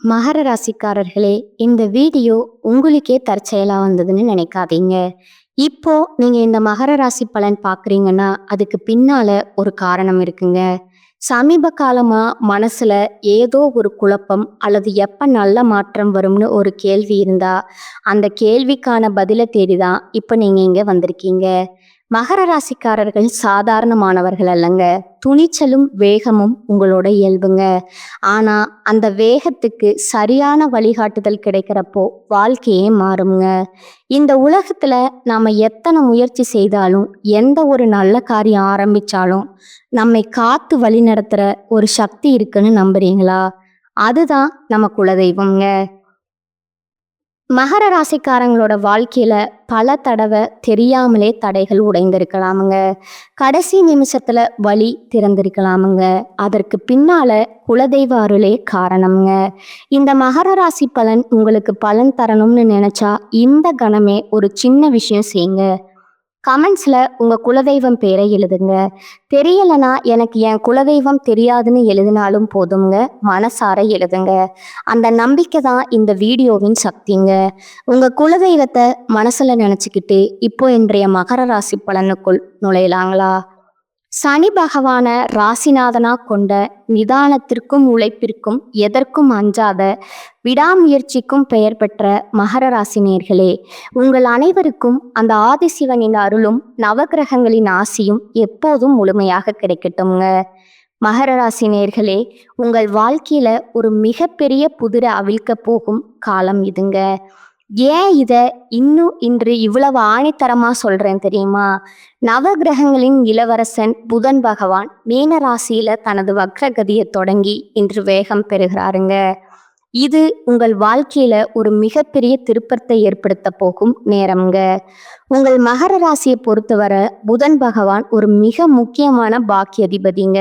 மகர ராசிக்காரர்களே, இந்த வீடியோ உங்களுக்கே தற்செயலா வந்ததுன்னு நினைக்காதீங்க. இப்போ நீங்க இந்த மகர ராசி பலன் பார்க்குறீங்கன்னா, அதுக்கு பின்னால ஒரு காரணம் இருக்குங்க. சமீப காலமா மனசுல ஏதோ ஒரு குழப்பம் அல்லது எப்ப நல்ல மாற்றம் வரும்னு ஒரு கேள்வி இருந்தா, அந்த கேள்விக்கான பதில தேடி தான் இப்ப நீங்க இங்க வந்திருக்கீங்க. மகர ராசிக்காரர்கள் சாதாரணமானவர்கள் அல்லங்க. துணிச்சலும் வேகமும் உங்களோட இயல்புங்க. ஆனா அந்த வேகத்துக்கு சரியான வழிகாட்டுதல் கிடைக்கிறப்போ வாழ்க்கையே மாறுங்க. இந்த உலகத்துல நாம எத்தனை முயற்சி செய்தாலும், எந்த ஒரு நல்ல காரியம் ஆரம்பிச்சாலும் நம்மை காத்து வழி நடத்துற ஒரு சக்தி இருக்குன்னு நம்புறீங்களா? அதுதான் நம்ம குலதெய்வம்ங்க. மகர ராசிக்காரங்களோட வாழ்க்கையில பல தடவை தெரியாமலே தடைகள் உடைந்திருக்கலாமுங்க. கடைசி நிமிஷத்துல வழி திறந்திருக்கலாமுங்க. அதற்கு பின்னால குலதெய்வ அருளே காரணம்ங்க. இந்த மகர ராசி பலன் உங்களுக்கு பலன் தரணும்னு நினைச்சா இந்த கணமே ஒரு சின்ன விஷயம் செய்யுங்க. கமெண்ட்ஸ்ல உங்க குலதெய்வம் பேரை எழுதுங்க. தெரியலனா எனக்கு என் குலதெய்வம் தெரியாதுன்னு எழுதினாலும் போதுங்க. மனசார எழுதுங்க. அந்த நம்பிக்கை தான் இந்த வீடியோவின் சக்திங்க. உங்க குலதெய்வத்தை மனசுல நினைச்சுக்கிட்டு இப்போ இன்றைய மகர ராசி பலனுக்குள் நுழையலாங்களா? சனி பகவான ராசிநாதனா கொண்ட நிதானத்திற்கும் உழைப்பிற்கும் எதற்கும் அஞ்சாத விடாமுயற்சிக்கும் பெயர் பெற்ற மகர ராசி நேர்களே, உங்கள் அனைவருக்கும் அந்த ஆதிசிவனின் அருளும் நவகிரகங்களின் ஆசியும் எப்போதும் முழுமையாக கிடைக்கட்டும்ங்க. மகர ராசி நேர்களே, உங்கள் வாழ்க்கையில ஒரு மிகப்பெரிய புதிரை அவிழ்க்க போகும் காலம் இதுங்க. ஏன் இதை இன்னும் இன்று இவ்வளவு ஆணித்தரமா சொல்றேன் தெரியுமா? நவகிரகங்களின் இளவரசன் புதன் பகவான் மீன ராசியில தனது வக்ரகதியை தொடங்கி இன்று வேகம் பெறுகிறாருங்க. இது உங்கள் வாழ்க்கையில ஒரு மிகப்பெரிய திருப்பத்தை ஏற்படுத்த போகும் நேரம்ங்க. உங்கள் மகர ராசியை பொறுத்தவரை புதன் பகவான் ஒரு மிக முக்கியமான பாக்கியாதிபதிங்க.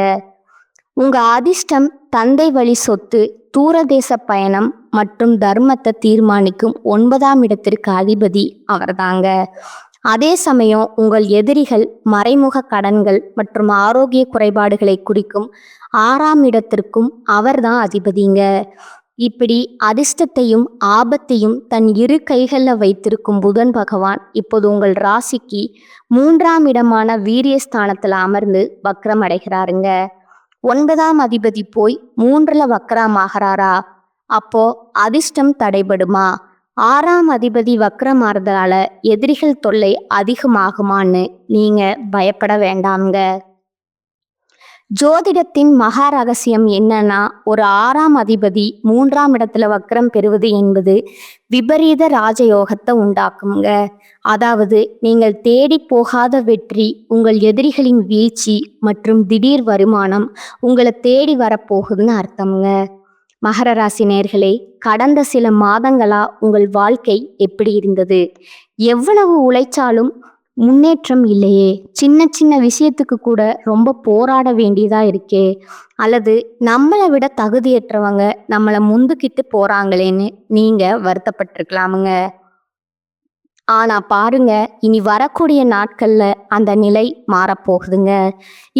உங்க அதிர்ஷ்டம், தந்தை வழி சொத்து, தூரதேச பயணம் மற்றும் தர்மத்தை தீர்மானிக்கும் 9ஆம் இடத்திற்கு அதிபதி அவர்தாங்க. அதே சமயம் உங்கள் எதிரிகள், மறைமுக கடன்கள் மற்றும் ஆரோக்கிய குறைபாடுகளை குறிக்கும் 6ஆம் இடத்திற்கும் அவர்தான் அதிபதிங்க. இப்படி அதிர்ஷ்டத்தையும் ஆபத்தையும் தன் இரு கைகளில் வைத்திருக்கும் புதன் பகவான் இப்போது உங்கள் ராசிக்கு 3ஆம் இடமான வீரியஸ்தானத்தில் அமர்ந்து வக்ரம் அடைகிறாருங்க. 9ஆம் அதிபதி போய் 3ல் வக்ரமாகிறாரா? அப்போ அதிர்ஷ்டம் தடைபடுமா? 6ஆம் அதிபதி வக்ரமாறதால எதிரிகள் தொல்லை அதிகமாகுமான்னு நீங்க பயப்பட வேண்டாம்ங்க. ஜோதிடத்தின் மகா ரகசியம் என்னன்னா, ஒரு 6ஆம் அதிபதி 3ஆம் இடத்துல வக்ரம் பெறுவது என்பது விபரீத ராஜயோகத்தை உண்டாக்குங்க. அதாவது நீங்கள் தேடி போகாத வெற்றி, உங்கள் எதிரிகளின் வீழ்ச்சி மற்றும் திடீர் வருமானம் உங்களை தேடி வரப்போகுதுன்னு அர்த்தம்ங்க. மகர ராசி நேர்களே, கடந்த சில மாதங்களா உங்கள் வாழ்க்கை எப்படி இருந்தது? எவ்வளவு உழைச்சாலும் முன்னேற்றம் இல்லையே. சின்ன சின்ன விஷயத்துக்கு கூட ரொம்ப போராட வேண்டியதா இருக்கே. அல்லது நம்மளை விட தகுதியற்றவங்க நம்மளை முந்துக்கிட்டு போறாங்களேன்னு நீங்க வருத்தப்பட்டிருக்கலாமுங்க. ஆனா பாருங்க, இனி வரக்கூடிய நாட்கள்ல அந்த நிலை மாறப்போகுதுங்க.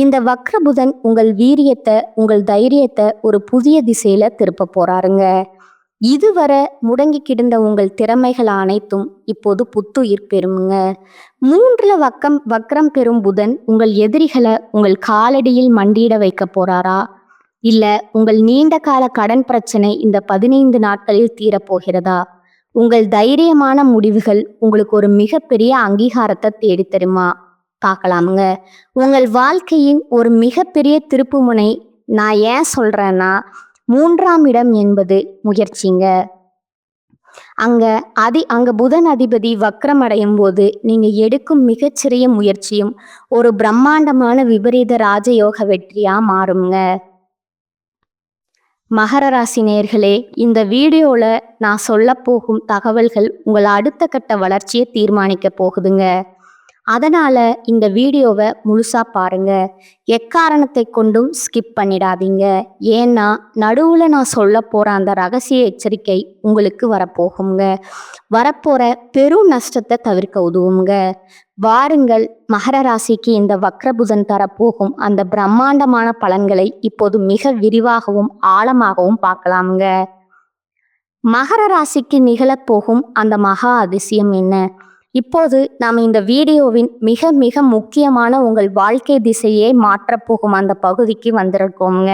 இந்த வக்ரபுதன் உங்கள் வீரியத்தை, உங்கள் தைரியத்தை ஒரு புதிய திசையில திருப்ப போறாருங்க. இதுவரை முடங்கி கிடந்த உங்கள் திறமைகள் அனைத்தும் இப்போது புத்துயிர் பெறுமுங்க. 3ல் வக்ரம் பெறும் புதன் உங்கள் எதிரிகளை உங்கள் காலடியில் மண்டியிட வைக்க போறாரா? இல்ல உங்கள் நீண்ட கால கடன் பிரச்சனை இந்த 15 நாட்களில் தீரப்போகிறதா? உங்கள் தைரியமான முடிவுகள் உங்களுக்கு ஒரு மிகப்பெரிய அங்கீகாரத்தை தேடி தருமா? பார்க்கலாமுங்க. உங்கள் வாழ்க்கையின் ஒரு மிகப்பெரிய திருப்புமுனை நான் ஏன் சொல்றேன்னா, 3ஆம் இடம் என்பது முயற்சிங்க. அங்க புதன் அதிபதி வக்ரம் அடையும் போது நீங்க எடுக்கும் மிகச்சிறிய முயற்சியும் ஒரு பிரம்மாண்டமான விபரீத ராஜயோக வெற்றியா மாறுங்க. மகர ராசி நேயர்களே, இந்த வீடியோல நான் சொல்ல போகும் தகவல்கள் உங்கள் அடுத்த கட்ட வளர்ச்சியை தீர்மானிக்க போகுதுங்க. அதனால இந்த வீடியோவை முழுசா பாருங்க. எக்காரணத்தை கொண்டும் ஸ்கிப் பண்ணிடாதீங்க. ஏன்னா நடுவுல நான் சொல்ல போற அந்த ரகசிய எச்சரிக்கை உங்களுக்கு வரப்போகுங்க. வரப்போற பெரும் நஷ்டத்தை தவிர்க்க உதவுங்க. வாருங்கள், மகர ராசிக்கு இந்த வக்ரபுதன் தரப்போகும் அந்த பிரம்மாண்டமான பலன்களை இப்போது மிக விரிவாகவும் ஆழமாகவும் பார்க்கலாமுங்க. மகர ராசிக்கு நிகழப்போகும் அந்த மகா அதிசயம் என்ன? இப்போது நாம் இந்த வீடியோவின் மிக மிக முக்கியமான உங்கள் வாழ்க்கை திசையை மாற்றப்போகும் அந்த பகுதிக்கு வந்திருக்கோங்க.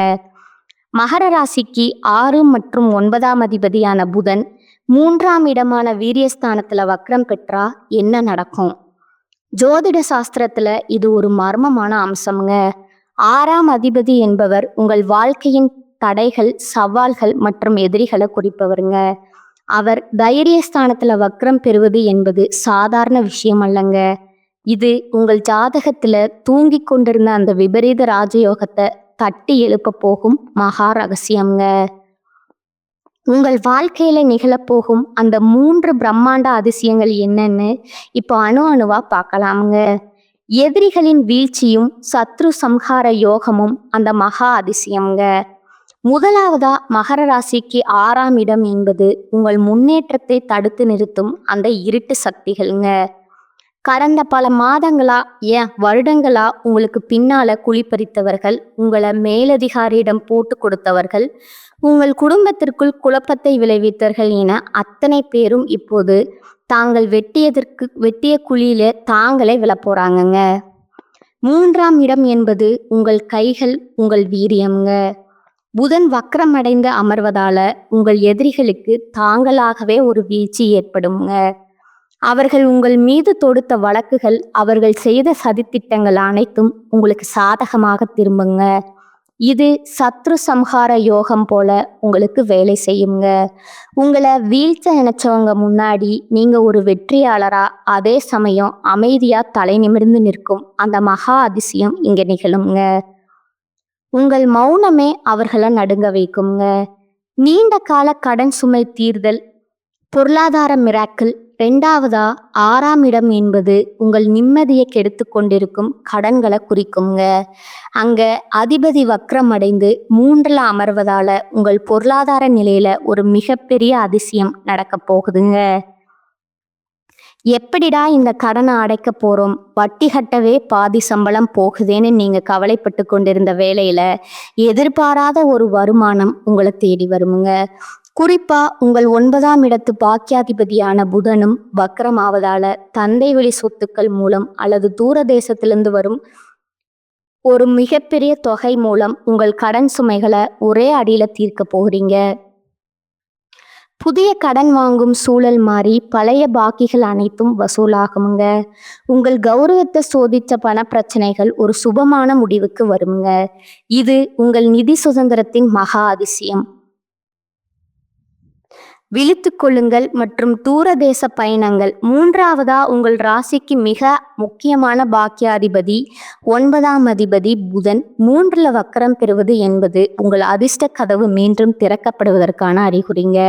மகர ராசிக்கு 6 மற்றும் 9ஆம் அதிபதியான புதன் 3ஆம் இடமான வீரியஸ்தானத்துல வக்ரம் பெற்றா என்ன நடக்கும்? ஜோதிட சாஸ்திரத்துல இது ஒரு மர்மமான அம்சம்ங்க. 6ஆம் அதிபதி என்பவர் உங்கள் வாழ்க்கையின் தடைகள், சவால்கள் மற்றும் எதிரிகளை குறிப்பவருங்க. அவர் தைரியஸ்தானத்துல வக்ரம் பெறுவது என்பது சாதாரண விஷயம் அல்லங்க. இது உங்கள் ஜாதகத்துல தூங்கி கொண்டிருந்த அந்த விபரீத ராஜயோகத்தை தட்டி எழுப்ப போகும் மகா ரகசியம்ங்க. உங்கள் வாழ்க்கையில நிகழப்போகும் அந்த 3 பிரம்மாண்ட அதிசயங்கள் என்னன்னு இப்போ அணுவா பார்க்கலாமுங்க. எதிரிகளின் வீழ்ச்சியும் சத்ரு சம்ஹார யோகமும் அந்த மகா அதிசயம்ங்க. முதலாவதா மகர ராசிக்கு 6ஆம் இடம் என்பது உங்கள் முன்னேற்றத்தை தடுத்து நிறுத்தும் அந்த இருட்டு சக்திகள்ங்க. கடந்த பல மாதங்களா, ஏன் வருடங்களா உங்களுக்கு பின்னால குழிப்பறித்தவர்கள், உங்களை மேலதிகாரியிடம் போட்டு கொடுத்தவர்கள், உங்கள் குடும்பத்திற்குள் குழப்பத்தை விளைவித்தவர்கள் என அத்தனை பேரும் இப்போது தாங்கள் வெட்டிய குழியில தாங்களே விழப்போறாங்கங்க. 3ஆம் இடம் என்பது உங்கள் கைகள், உங்கள் வீரியம்ங்க. புதன் வக்ரம் அடைந்து அமர்வதால உங்கள் எதிரிகளுக்கு தாங்களாகவே ஒரு வீழ்ச்சி ஏற்படுங்க. அவர்கள் உங்கள் மீது தொடுத்த வழக்குகள், அவர்கள் செய்த சதித்திட்டங்கள் அனைத்தும் உங்களுக்கு சாதகமாக திரும்புங்க. இது சத்ரு சம்ஹார யோகம் போல உங்களுக்கு வேலை செய்யுங்க. உங்களை வீழ்த்த நினைச்சவங்க முன்னாடி நீங்க ஒரு வெற்றியாளரா, அதே சமயம் அமைதியா தலை நிமிர்ந்து நிற்கும் அந்த மகா அதிசயம் இங்க நிகழுங்க. உங்கள் மௌனமே அவர்களை நடுங்க வைக்குங்க. நீண்ட கால கடன் சுமை தீர்தல், பொருளாதார மிராக்கிள். 2ஆவதா 6ஆம் இடம் என்பது உங்கள் நிம்மதியை கெடுத்து கொண்டிருக்கும் கடன்களை குறிக்குங்க. அங்க அதிபதி வக்ரம் அடைந்து 3ல் அமர்வதால உங்கள் பொருளாதார நிலையில ஒரு மிகப்பெரிய அதிசயம் நடக்க போகுதுங்க. எப்படிடா இந்த கடனை அடைக்க போறோம், வட்டி கட்டவே பாதி சம்பளம் போகுதேன்னு நீங்க கவலைப்பட்டு கொண்டிருந்த வேளையில எதிர்பாராத ஒரு வருமானம் உங்களை தேடி வருமுங்க. குறிப்பா உங்கள் 9ஆம் இடத்து பாக்கியாதிபதியான புதனும் வக்ரம் ஆவதால தந்தை வழி சொத்துக்கள் மூலம் அல்லது தூர தேசத்திலிருந்து வரும் ஒரு மிகப்பெரிய தொகை மூலம் உங்கள் கடன் சுமைகளை ஒரே அடியில தீர்க்க போகிறீங்க. புதிய கடன் வாங்கும் சூழல் மாறி பழைய பாக்கிகள் அனைத்தும் வசூலாகுங்க. உங்கள் கௌரவத்தை சோதித்த பண பிரச்சனைகள் ஒரு சுபமான முடிவுக்கு வருங்க. இது உங்கள் நிதி சுதந்திரத்தின் மகா அதிசயம். விழித்து கொள்ளுங்கள் மற்றும் தூர தேச பயணங்கள். 3ஆவதா உங்கள் ராசிக்கு மிக முக்கியமான பாக்கியாதிபதி 9ஆம் அதிபதி புதன் 3ல் வக்ரம் பெறுவது என்பது உங்கள் அதிர்ஷ்ட கதவு மீண்டும் திறக்கப்படுவதற்கான அறிகுறிங்க.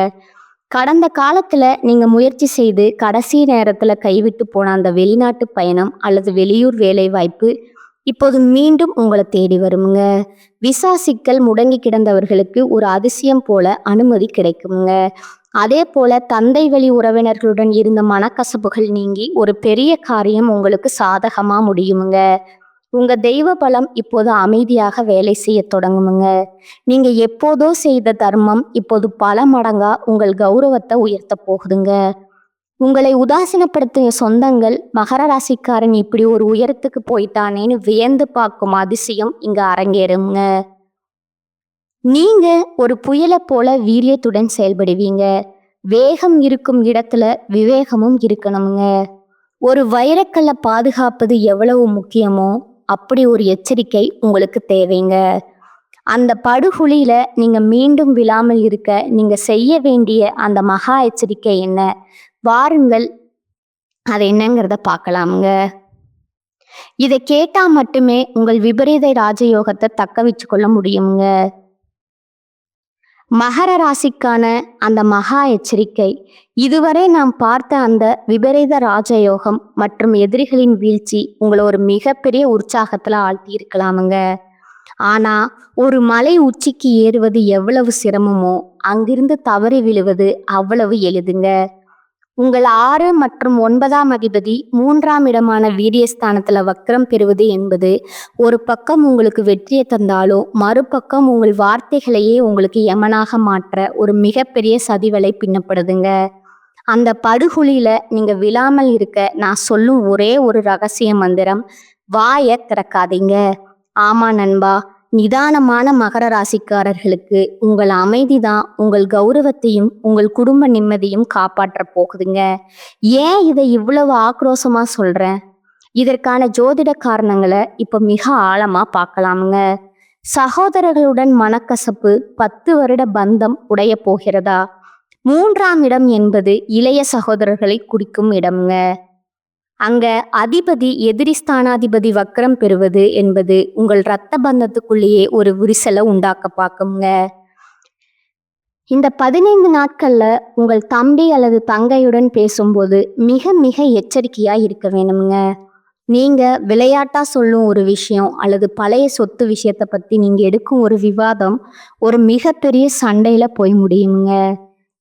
கடந்த காலத்துல நீங்க முயற்சி செய்து கடைசி நேரத்துல கைவிட்டு போன அந்த வெளிநாட்டு பயணம் அல்லது வெளியூர் வேலை வாய்ப்பு இப்போது மீண்டும் உங்களை தேடி வருமுங்க. விசா சிக்கல் முடங்கி கிடந்தவர்களுக்கு ஒரு அதிசயம் போல அனுமதி கிடைக்குங்க. அதே போல தந்தை வழி உறவினர்களுடன் இருந்த மனக்கசப்புகள் நீங்கி ஒரு பெரிய காரியம் உங்களுக்கு சாதகமா முடியுமுங்க. உங்க தெய்வ பலம் இப்போது அமைதியாக வேலை செய்ய தொடங்குமுங்க. நீங்க எப்போதோ செய்த தர்மம் இப்போது பல மடங்கா உங்கள் கௌரவத்தை உயர்த்த போகுதுங்க. உங்களை உதாசீனப்படுத்திய சொந்தங்கள், மகர ராசிக்காரன் இப்படி ஒரு உயரத்துக்கு போயிட்டானேன்னு வியந்து பார்க்கும் அதிசயம் இங்க அரங்கேறுங்க. நீங்க ஒரு புயலை போல வீரியத்துடன் செயல்படுவீங்க. வேகம் இருக்கும் இடத்துல விவேகமும் இருக்கணுங்க. ஒரு வைரக்கல்லை பாதுகாப்பது எவ்வளவு முக்கியமோ அப்படி ஒரு எச்சரிக்கை உங்களுக்கு தேவைங்க. அந்த படுகுழியில நீங்க மீண்டும் விழாமல் இருக்க நீங்க செய்ய வேண்டிய அந்த மகா எச்சரிக்கை என்ன? வாருங்கள், அது என்னங்கிறத பார்க்கலாமுங்க. இதை கேட்டா மட்டுமே உங்கள் விபரீத ராஜயோகத்தை தக்க வச்சு கொள்ள முடியுங்க. மகர ராசிக்கான அந்த மகா எச்சரிக்கை. இதுவரை நாம் பார்த்த அந்த விபரீத ராஜயோகம் மற்றும் எதிரிகளின் வீழ்ச்சி உங்களை ஒரு மிகப்பெரிய உற்சாகத்துல ஆழ்த்தி இருக்கலாமுங்க. ஆனா ஒரு மலை உச்சிக்கு ஏறுவது எவ்வளவு சிரமமோ அங்கிருந்து தவறி விழுவது அவ்வளவு எளிதுங்க. உங்கள் 6 மற்றும் 9ஆம் அதிபதி 3ஆம் இடமான வீரியஸ்தானத்துல வக்ரம் பெறுவது என்பது ஒரு பக்கம் உங்களுக்கு வெற்றியை தந்தாலும் மறுபக்கம் உங்கள் வார்த்தைகளையே உங்களுக்கு யமனாக மாற்ற ஒரு மிகப்பெரிய சதிவலை பின்னப்படுதுங்க. அந்த படுகுழியில நீங்க விழாமல் இருக்க நான் சொல்லும் ஒரே ஒரு ரகசிய மந்திரம், வாயை திறக்காதீங்க. ஆமா நண்பா, நிதானமான மகர ராசிக்காரர்களுக்கு உங்கள் அமைதிதான் உங்கள் கௌரவத்தையும் உங்கள் குடும்ப நிம்மதியும் காப்பாற்ற போகுதுங்க. ஏன் இதை இவ்வளவு ஆக்ரோஷமா சொல்றேன்? இதற்கான ஜோதிட காரணங்களை இப்ப மிக ஆழமா பார்க்கலாமுங்க. சகோதரர்களுடன் மனக்கசப்பு, 10 வருட பந்தம் உடைய போகிறதா? 3ஆம் இடம் என்பது இளைய சகோதரர்களை குறிக்கும் இடம்ங்க. அங்க அதிபதி எதிரி ஸ்தானாதிபதி வக்ரம் பெறுவது என்பது உங்கள் இரத்த பந்தத்துக்குள்ளேயே ஒரு விரிசலை உண்டாக்க பார்க்குங்க. இந்த 15 நாட்கள்ல உங்கள் தம்பி அல்லது தங்கையுடன் பேசும்போது மிக மிக எச்சரிக்கையா இருக்க வேணுங்க. நீங்க விளையாட்டா சொல்லும் ஒரு விஷயம் அல்லது பழைய சொத்து விஷயத்தை பத்தி நீங்க எடுக்கும் ஒரு விவாதம் ஒரு மிகப்பெரிய சண்டையில போய் முடியுங்க.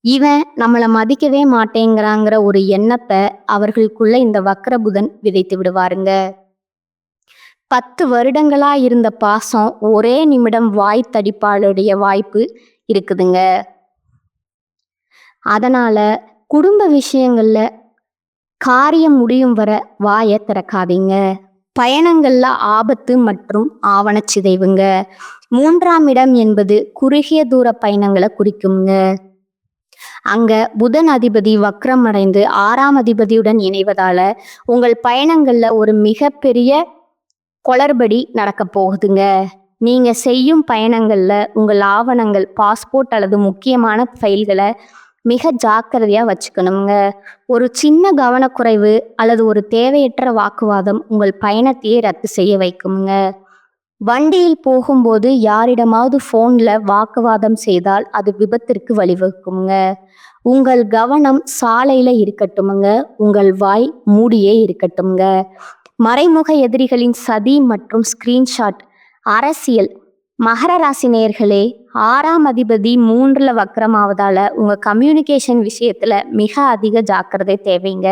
இவன் நம்மளை மதிக்கவே மாட்டேங்கிறாங்கிற ஒரு எண்ணத்தை அவர்களுக்குள்ள இந்த வக்ர புதன் விதைத்து விடுவாருங்க. 10 வருடங்களா இருந்த பாசம் ஒரே நிமிடம் வாய் தடிப்பாளுடைய வாய்ப்பு இருக்குதுங்க. அதனால குடும்ப விஷயங்கள்ல காரியம் முடியும் வர வாயை திறக்காதீங்க. பயணங்கள்ல ஆபத்து மற்றும் ஆவணச்சிதைவுங்க. 3ஆம் இடம் என்பது குறுகிய தூர பயணங்களை குறிக்குங்க. அங்க புதன் அதிபதி வக்ரம் அடைந்து 6ஆம் அதிபதியுடன் இணைவதால உங்கள் பயணங்கள்ல ஒரு மிகப்பெரிய குளறுபடி நடக்க போகுதுங்க. நீங்க செய்யும் பயணங்கள்ல உங்கள் ஆவணங்கள், பாஸ்போர்ட் அல்லது முக்கியமான ஃபைல்களை மிக ஜாக்கிரதையா வச்சுக்கணுங்க. ஒரு சின்ன கவனக்குறைவு அல்லது ஒரு தேவையற்ற வாக்குவாதம் உங்கள் பயணத்தையே ரத்து செய்ய வைக்குங்க. வண்டியில் போகும்போது யாரிடமாவது ஃபோன்ல வாக்குவாதம் செய்தால் அது விபத்திற்கு வழிவகுக்குங்க. உங்கள் கவனம் சாலையில இருக்கட்டுமுங்க, உங்கள் வாய் மூடியே இருக்கட்டும்ங்க. மறைமுக எதிரிகளின் சதி மற்றும் ஸ்கிரீன்ஷாட். அரசியல். மகர ராசி நேயர்களே, 6ஆம் அதிபதி 3ல வக்ரமாவதால உங்க கம்யூனிகேஷன் விஷயத்துல மிக அதிக ஜாக்கிரதை தேவைங்க.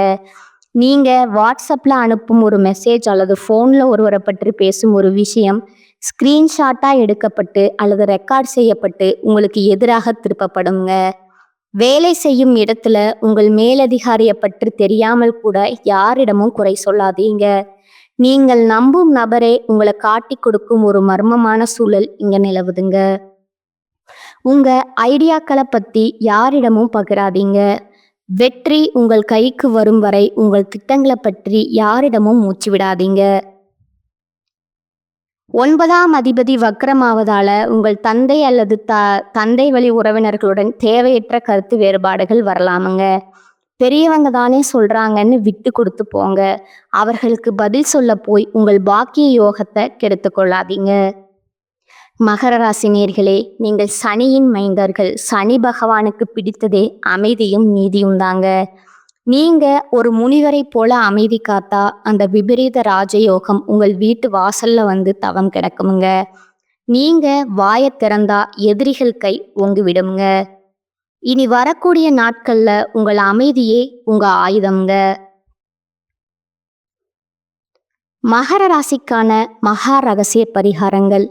நீங்க வாட்ஸ்அப்ல அனுப்பும் ஒரு மெசேஜ் அல்லது ஃபோன்ல ஒருவரை பற்றி பேசும் ஒரு விஷயம் ஸ்கிரீன்ஷாட்டா எடுக்கப்பட்டு அல்லது ரெக்கார்ட் செய்யப்பட்டு உங்களுக்கு எதிராக திருப்பப்படுங்க. வேலை செய்யும் இடத்துல உங்கள் மேலதிகாரியை பற்றி தெரியாமல் கூட யாரிடமும் குறை சொல்லாதீங்க. நீங்கள் நம்பும் நபரே உங்களை காட்டி கொடுக்கும் ஒரு மர்மமான சூழல் இங்க நிலவுதுங்க. உங்க ஐடியாக்களை பத்தி யாரிடமும் பகிராதீங்க. வெற்றி உங்கள் கைக்கு வரும் வரை உங்கள் திட்டங்களை பற்றி யாரிடமும் மூச்சு விடாதீங்க. 9ஆம் அதிபதி வக்ரமாவதால உங்கள் தந்தை அல்லது தந்தை வழி உறவினர்களுடன் தேவையற்ற கருத்து வேறுபாடுகள் வரலாமுங்க. பெரியவங்க தானே சொல்றாங்கன்னு விட்டு கொடுத்து போங்க. அவர்களுக்கு பதில் சொல்ல போய் உங்கள் பாக்கிய யோகத்தை கெடுத்து கொள்ளாதீங்க. மகர ராசி நேயர்களே, நீங்கள் சனியின் மைந்தர்கள். சனி பகவானுக்கு பிடித்ததே அமைதியும் நீதியும் தாங்க. நீங்க ஒரு முனிவரை போல அமைதி காத்தா அந்த விபரீத ராஜயோகம் உங்கள் வீட்டு வாசல்ல வந்து தவம் கிடக்குமுங்க. நீங்க வாயை திறந்தா எதிரிகள் கை ஓங்கி விடுங்க. இனி வரக்கூடிய நாட்கள்ல உங்கள் அமைதியே உங்க ஆயுதம்ங்க. மகர ராசிக்கான மகா ரகசிய பரிகாரங்கள்.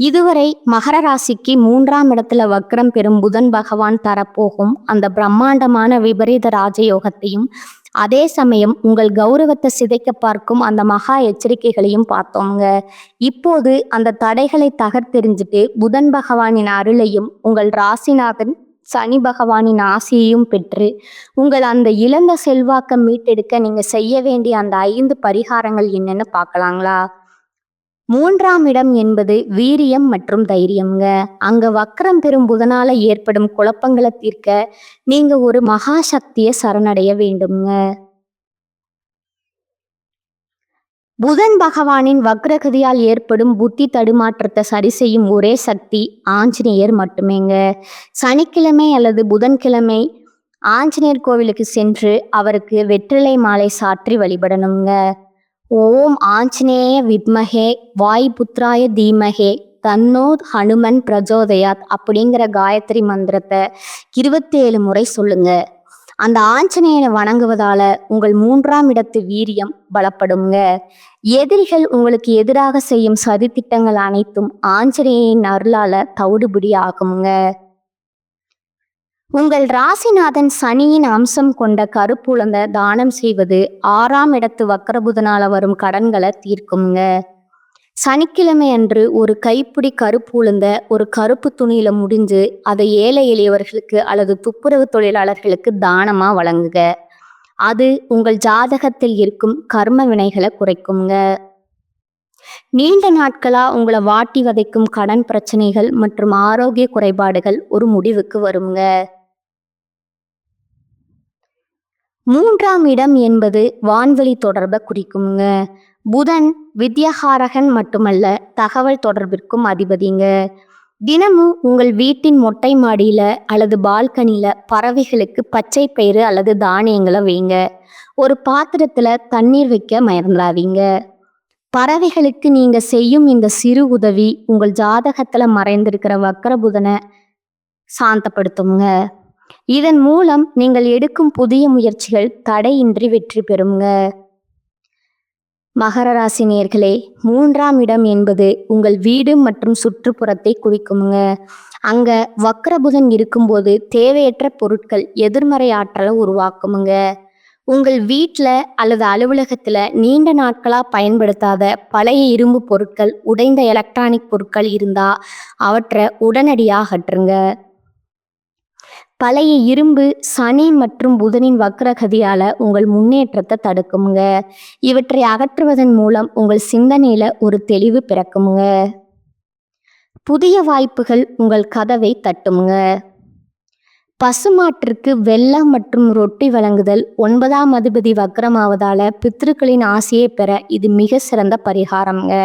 இதுவரை மகர ராசிக்கு 3ஆம் இடத்துல வக்ரம் பெறும் புதன் பகவான் தரப்போகும் அந்த பிரம்மாண்டமான விபரீத ராஜயோகத்தையும் அதே சமயம் உங்கள் கௌரவத்தை சிதைக்க பார்க்கும் அந்த மகா எச்சரிக்கைகளையும் பார்த்தோங்க. இப்போது அந்த தடைகளை தகர்த்தெறிஞ்சிட்டு புதன் பகவானின் அருளையும் உங்கள் ராசிநாதன் சனி பகவானின் ஆசியையும் பெற்று உங்கள் அந்த இழந்த செல்வாக்கை மீட்டெடுக்க நீங்க செய்ய வேண்டிய அந்த 5 பரிகாரங்கள் என்னன்னு பார்க்கலாங்களா? 3ஆம் இடம் என்பது வீரியம் மற்றும் தைரியம்ங்க. அங்க வக்ரம் பெறும் புதனால ஏற்படும் குழப்பங்களை தீர்க்க நீங்க ஒரு மகா சக்தியை சரணடைய வேண்டும்ங்க. புதன் பகவானின் வக்ரகதியால் ஏற்படும் புத்தி தடுமாற்றத்தை சரி செய்யும் ஒரே சக்தி ஆஞ்சநேயர் மட்டுமேங்க. சனிக்கிழமை அல்லது புதன்கிழமை ஆஞ்சநேயர் கோவிலுக்கு சென்று அவருக்கு வெற்றிலை மாலை சாற்றி வழிபடணுங்க. ஓம் ஆஞ்சநேய வித்மகே வாயுபுத்ராய தீமகே தன்னோ ஹனுமன் பிரஜோதயாத் அப்படிங்கிற காயத்ரி மந்திரத்தை 27 முறை சொல்லுங்க. அந்த ஆஞ்சநேயனை வணங்குவதால உங்கள் 3ஆம் இடத்து வீரியம் பலப்படுங்க. எதிரிகள் உங்களுக்கு எதிராக செய்யும் சதித்திட்டங்கள் அனைத்தும் ஆஞ்சநேயரின் அருளால தவிடுபடி ஆகுங்க. உங்கள் ராசிநாதன் சனியின் அம்சம் கொண்ட கருப்புலந்த தானம் செய்வது 6ஆம் இடத்து வக்ரபுதனால வரும் கடன்களை தீர்க்குங்க. சனிக்கிழமை அன்று ஒரு கைப்பிடி கருப்பு உளுந்த ஒரு கருப்பு துணியில முடிஞ்சு அதை ஏழை எளியவர்களுக்கு அல்லது துப்புரவு தொழிலாளர்களுக்கு தானமா வழங்குக. அது உங்கள் ஜாதகத்தில் இருக்கும் கர்ம வினைகளை குறைக்குங்க. நீண்ட நாட்களா உங்களை வாட்டி வதைக்கும் கடன் பிரச்சனைகள் மற்றும் ஆரோக்கிய குறைபாடுகள் ஒரு முடிவுக்கு வருங்க. 3ஆம் இடம் என்பது வான்வெளி தொடர்பை குறிக்குங்க. புதன் வித்யாகாரகன் மட்டுமல்ல, தகவல் தொடர்பிற்கும் அதிபதிங்க. தினமும் உங்கள் வீட்டின் மொட்டை மாடியில அல்லது பால்கனியில பறவைகளுக்கு பச்சை பயிறு அல்லது தானியங்களை வைங்க. ஒரு பாத்திரத்துல தண்ணீர் வைக்க மறந்துடாதீங்க. பறவைகளுக்கு நீங்க செய்யும் இந்த சிறு உதவி உங்கள் ஜாதகத்துல மறைந்திருக்கிற வக்ரபுதனை சாந்தப்படுத்துங்க. இதன் மூலம் நீங்கள் எடுக்கும் புதிய முயற்சிகள் தடையின்றி வெற்றி பெறுங்க. மகர ராசி நேயர்களே, 3ஆம் இடம் என்பது உங்கள் வீடு மற்றும் சுற்றுப்புறத்தை குறிக்குங்க. அங்க வக்ரபுதன் இருக்கும்போது தேவையற்ற பொருட்கள் எதிர்மறை ஆற்றலை உருவாக்குமுங்க. உங்கள் வீட்டில் அல்லது அலுவலகத்தில் நீண்ட நாட்களாக பயன்படுத்தாத பழைய இரும்பு பொருட்கள், உடைந்த எலக்ட்ரானிக் பொருட்கள் இருந்தால் அவற்றை உடனடியாக அகற்றுங்க. பழைய இரும்பு சனி மற்றும் புதனின் வக்ரகதியால உங்கள் முன்னேற்றத்தை தடுக்குங்க. இவற்றை அகற்றுவதன் மூலம் உங்கள் சிந்தனையில ஒரு தெளிவு பிறக்குங்க. புதிய வாய்ப்புகள் உங்கள் கதவை தட்டுங்க. பசுமாட்டிற்கு வெல்லம் மற்றும் ரொட்டி வழங்குதல் 9ஆம் அதிபதி வக்ரமாவதால பித்ருக்களின் ஆசையை பெற இது மிக சிறந்த பரிகாரம்ங்க.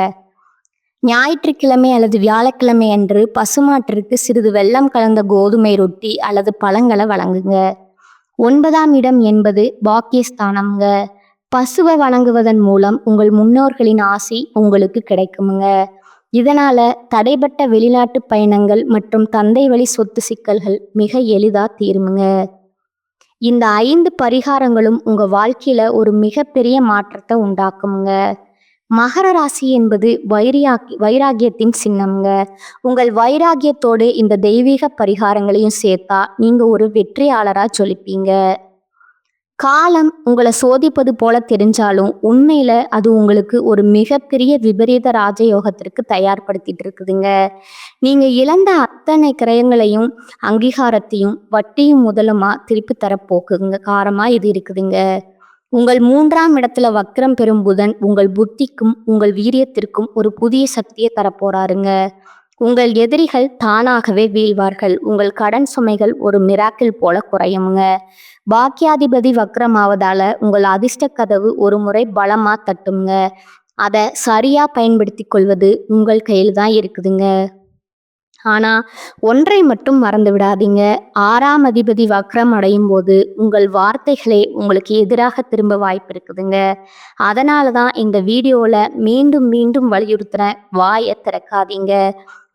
ஞாயிற்றுக்கிழமை அல்லது வியாழக்கிழமை அன்று பசுமாட்டிற்கு சிறிது வெல்லம் கலந்த கோதுமை ரொட்டி அல்லது பழங்களை வழங்குங்க. 9ஆம் இடம் என்பது பாக்கியஸ்தானம்ங்க. பசுவை வணங்குவதன் மூலம் உங்கள் முன்னோர்களின் ஆசி உங்களுக்கு கிடைக்குமுங்க. இதனால தடைப்பட்ட வெளிநாட்டு பயணங்கள் மற்றும் தந்தை வழி சொத்து சிக்கல்கள் மிக எளிதா தீருமுங்க. இந்த 5 பரிகாரங்களும் உங்க வாழ்க்கையில ஒரு மிகப்பெரிய மாற்றத்தை உண்டாக்குமுங்க. மகர ராசி என்பது வைராகியத்தின் சின்னம்ங்க. உங்கள் வைராகியத்தோடு இந்த தெய்வீக பரிகாரங்களையும் சேர்த்தா நீங்க ஒரு வெற்றியாளரா ஜொலிப்பீங்க. காலம் உங்களை சோதிப்பது போல தெரிஞ்சாலும் உண்மையில அது உங்களுக்கு ஒரு மிகப்பெரிய விபரீத ராஜயோகத்திற்கு தயார்படுத்திட்டு இருக்குதுங்க. நீங்க இழந்த அத்தனை கிரயங்களையும் அங்கீகாரத்தையும் வட்டியும் முதலுமா திருப்பி தரப்போக்குங்க காரமா இது இருக்குதுங்க. உங்கள் 3ஆம் இடத்துல வக்ரம் பெறும் புதன் உங்கள் புத்திக்கும் உங்கள் வீரியத்திற்கும் ஒரு புதிய சக்தியை தரப்போறாருங்க. உங்கள் எதிரிகள் தானாகவே வீழ்வார்கள். உங்கள் கடன் சுமைகள் ஒரு மிராக்கிள் போல குறையுங்க. பாக்கியாதிபதி வக்ரமாவதால உங்கள் அதிர்ஷ்ட கதவு ஒரு முறை பலமா தட்டுங்க. அதை சரியா பயன்படுத்தி கொள்வது உங்கள் கையில் தான் இருக்குதுங்க. ஆனா ஒன்றை மட்டும் மறந்து விடாதீங்க. 6ஆம் அதிபதி வக்ரம் அடையும் போது உங்கள் வார்த்தைகளே உங்களுக்கு எதிராக திரும்ப வாய்ப்பு இருக்குதுங்க. அதனாலதான் இந்த வீடியோல மீண்டும் மீண்டும் வலியுறுத்துறேன், வாயை திறக்காதீங்க.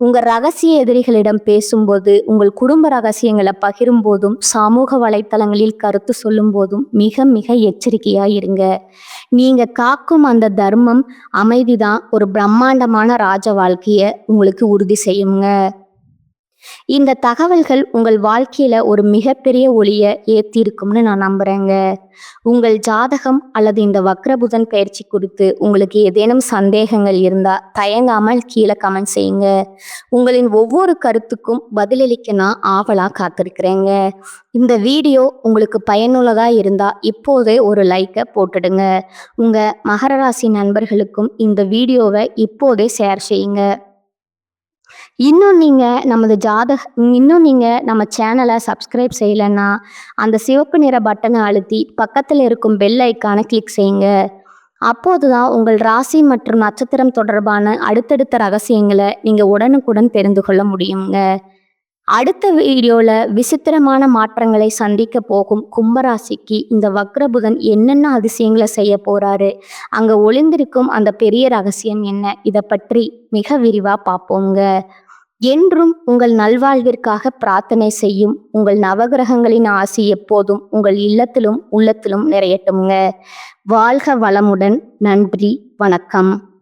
உங்க ரகசிய எதிரிகளிடம் பேசும்போது, உங்கள் குடும்ப ரகசியங்களை பகிரும் போதும், சமூக வலைத்தளங்களில் கருத்து சொல்லும் போதும் மிக மிக எச்சரிக்கையா இருங்க. நீங்க காக்கும் அந்த தர்மம், அமைதிதான் ஒரு பிரம்மாண்டமான ராஜ வாழ்க்கைய உங்களுக்கு உறுதி செய்யுங்க. இந்த தகவல்கள் உங்கள் வாழ்க்கையில ஒரு மிகப்பெரிய ஒளியை ஏற்றி இருக்கும்னு நான் நம்புறேங்க. உங்கள் ஜாதகம் அல்லது இந்த வக்ரபுதன் பயிற்சி குறித்து உங்களுக்கு ஏதேனும் சந்தேகங்கள் இருந்தா தயங்காமல் கீழே கமெண்ட் செய்யுங்க. உங்களின் ஒவ்வொரு கருத்துக்கும் பதிலளிக்க நான் ஆவலா காத்திருக்கிறேங்க. இந்த வீடியோ உங்களுக்கு பயனுள்ளதா இருந்தா இப்போதே ஒரு லைக்கை போட்டுடுங்க. உங்க மகர ராசி நண்பர்களுக்கும் இந்த வீடியோவை இப்போதே ஷேர் செய்யுங்க. இன்னும் நீங்கள் நம்ம சேனலை சப்ஸ்கிரைப் செய்யலைன்னா அந்த சிவப்பு நிற பட்டனை அழுத்தி பக்கத்தில் இருக்கும் பெல் ஐக்கானை கிளிக் செய்யுங்க. அப்போது தான் உங்கள் ராசி மற்றும் நட்சத்திரம் தொடர்பான அடுத்தடுத்த ரகசியங்களை நீங்கள் உடனுக்குடன் தெரிந்து கொள்ள முடியுங்க. அடுத்த வீடியோவில் விசித்திரமான மாற்றங்களை சந்திக்க போகும் கும்பராசிக்கு இந்த வக்ரபுதன் என்னென்ன அதிசயங்களை செய்ய போறாரு, அங்கே ஒளிந்திருக்கும் அந்த பெரிய ரகசியம் என்ன, இதை பற்றி மிக விரிவாக பார்ப்போங்க. என்றும் உங்கள் நல்வாழ்விற்காக பிரார்த்தனை செய்யும் உங்கள் நவகிரகங்களின் ஆசி எப்போதும் உங்கள் இல்லத்திலும் உள்ளத்திலும் நிறையட்டும்ங்க. வாழ்க வளமுடன். நன்றி, வணக்கம்.